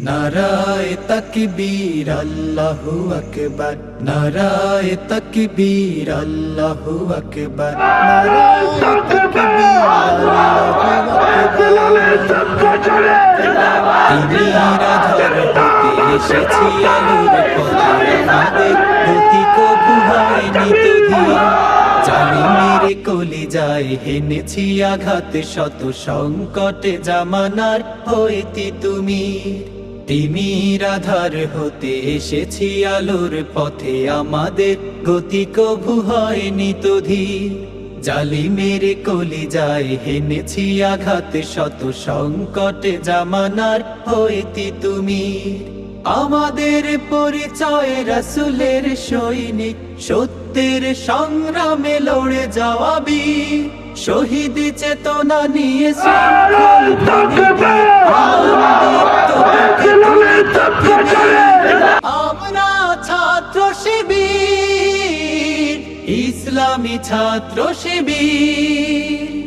নারায়ে তাকবীর আল্লাহু আকবার, নারায়ে তাকবীর আল্লাহু আকবার, নারায়ে তাকবীর আল্লাহু আকবার। এসেছি আলোর পথে, আমাদের গতি কবু হয়নি তো ধীর। জালিমের কলিজায় হেনেছি আঘাত, শত সংকটে জামানার হইতে তুমি। তিমির আধার হতে এসেছি আলোর পথে, আমাদের গতি কবু হয়নি তো ধীর। জালিমের কলিজায় হেনেছি আঘাত, শত সংকটে জামানার হইতে তুমি। আমাদের পরিচয় রাসূলের সৈনিক, সত্যের সংগ্রামে লড়ে যাওয়া বীর। শহীদ চেতনা নিয়ে শৃঙ্খল ভেঙে আমরা ছাত্র শিবির, ইসলামী ছাত্র শিবির।